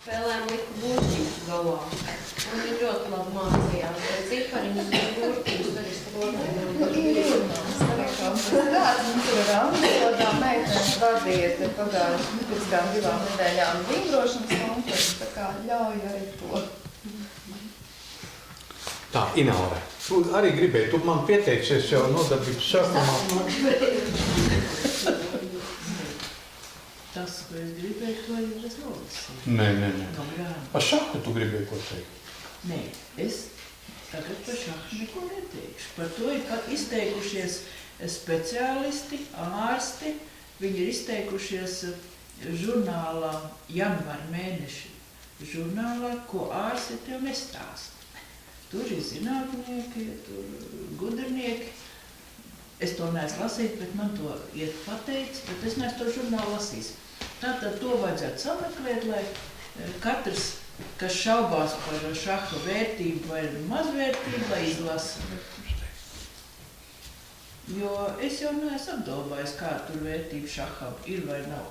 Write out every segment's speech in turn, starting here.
Spēlēm lika burtiņus galā. Un viņi ļoti labi mācījās. Cipariņus un burtiņus arī skolotāji. Tāds mums ir Rāmatodā meitenes vadīja pagājuši pēc kādām 2 nedēļām vingrošanas konkursu, tā kā ļauj arī to. Tā, Ināra, tu arī gribēji, tu man pieteicies jau nodarbības sākumā. Tas, ko es gribēju, to jau es nolasīju. Nē. Par šahu tu gribēji ko teikt? Nē, es tagad par šahu neko neteikšu. Par to ir izteikušies speciālisti, ārsti. Viņi ir izteikušies žurnālā, janvāra mēneša žurnālā, ko ārsti tev nestāsta. Tur ir zinātnieki, tur gudrinieki. Es to neesmu lasīt, bet man to iet pateicis, bet es neesmu to žurnālu lasījis. Tātad to vajadzētu sameklēt, lai katrs, kas šaubās par šaha vērtību vai mazvērtību, lai izlasa. Jo es jau neesmu apdomājis, kāda tur vērtība šaham ir vai nav.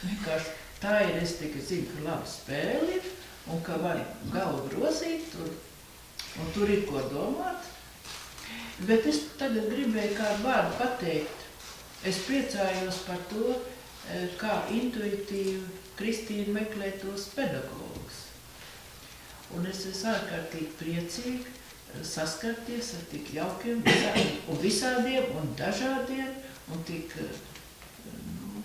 Vienkārši tā ir, es tikai zinu, ka laba spēle ir un ka var galvu grozīt un tur ir ko domāt. Bet es tagad gribēju kādu vārdu pateikt. Es priecājos par to, kā intuitīvi Kristīna meklē tos pedagogus. Un es esmu ārkārtīgi priecīgi saskarties ar tik jaukiem un visādiem un dažādiem un tik,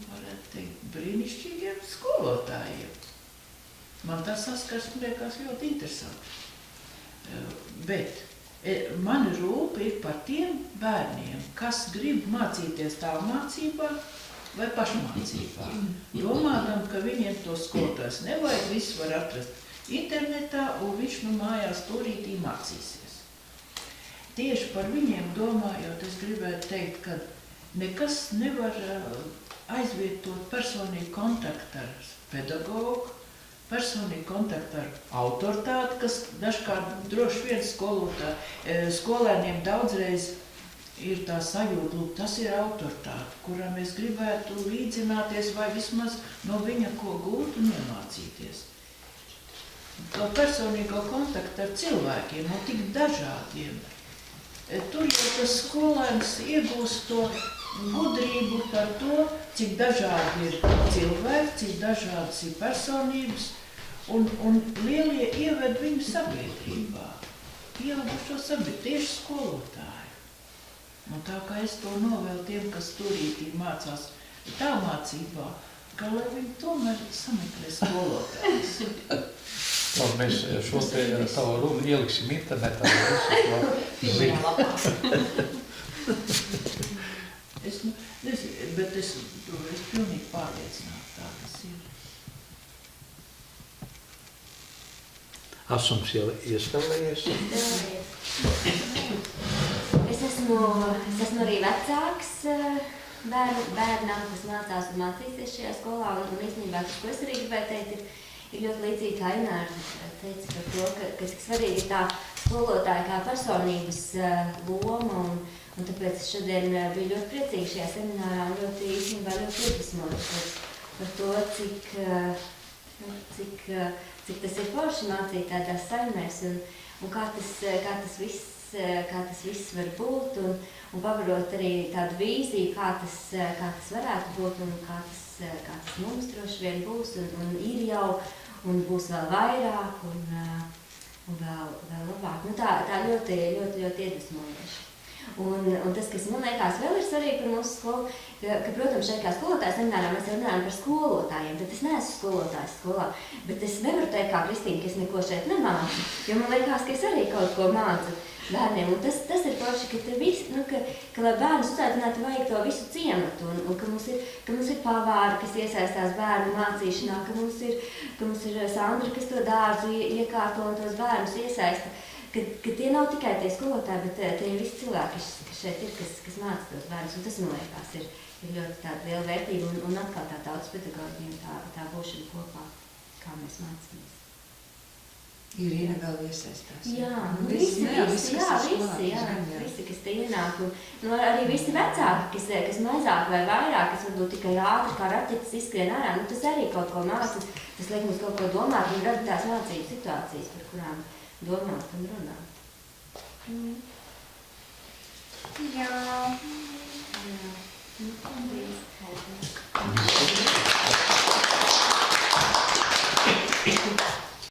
varētu teikt, brīnišķīgiem skolotājiem. Man tas saskarsme liekas ļoti interesanti. Bet mani rūpa ir par tiem bērniem, kas grib mācīties tālmācībā vai pašmācībā. Domādam, ka viņiem to skolotājs nevajag, viss var atrast internetā un viņš mājās turītī mācīsies. Tieši par viņiem domājot, es gribētu teikt, ka nekas nevar aizvietot personīgu kontaktu ar pedagogu, personīgi kontaktu ar autoritāti, kas dažkārt droši vien skolēniem daudzreiz ir tā sajūta, lūk, tas ir autoritāte, kuram mēs gribētu līdzināties vai vismaz no viņa ko gūt un iemācīties. To personīgo kontaktu ar cilvēkiem, no tik dažādiem. Tur jau tas skolēns iegūst to gudrību par to, cik dažādi ir cilvēki, cik dažādas ir personības, un lielie ieved viņu sabiedrībā. Pieaugušo sabiedrību, tieši skolotāji. Un tā kā es to novēlu tiem, kas turītī mācās tālmācībā, ka lai viņi tomēr sameklē skolotājus. Labi, mēs šo te tavu runu ieliksim internetā. Pirmajā lapā. Es nezinu, bet es pilnīgi pārliecināta, tā tas ir. Asums jau iestāvējies? Es esmu arī vecāks bērnam, kas mācās un mācīsies šajā skolā, un īstenībā, ko es arī gribēju teikt, ir ļoti līdzīgi kā Ināra teica par to, ka svarīgi ir tā skolotāja kā personības loma, un tāpēc es šodien biju ļoti priecīga šajā seminārā un ļoti iedvesmota par to, cik tas ir forši mācīt tādās saimēs un kā tas viss var būt un pavarot arī tādu vīziju, kā tas varētu būt un kā tas mums droši vien būs un ir jau un būs vēl vairāk un vēl labāk. Nu, tā ļoti iedvesmojoši. Un tas, kas man liekas vēl ir svarīgi par mūsu skolu, ka, protams, šeit kā skolotājas seminārā mēs runājam par skolotājiem, bet es neesmu skolotājs skolā. Bet es nevaru teikt kā Kristīna, ka es neko šeit nemācu, jo man liekas, ka es arī kaut ko mācu bērniem. Un tas ir forši, ka lai bērnus uzaicinātu, vajag to visu ciematu, un ka mums ir pavāri, kas iesaistās bērnu mācīšanā, ka mums ir Sandra, kas to dārzu iekārto un tos bērnus iesaista. Ka tie nav tikai tie skolotāji, bet tie ir visi cilvēki, kas šeit ir, kas māca tos bērnus. Un tas, man liekas, ir ļoti tāda liela vērtība un atkal tā tautas pedagogiem tā būšana kopā, kā mēs mācāmies. Irīna vēl iesaistās. Jā, visi, kas te ienāk. Arī visi vecāki, kas mazāk vai vairāk, kas varbūt tikai ātri kā raķetes izskrien ārā, tas arī kaut ko māca. Tas liek mums kaut ko domāt un rada tās mācību situācijas, par kurām domāt un runāt. Jā. Jā. Nu, paldies.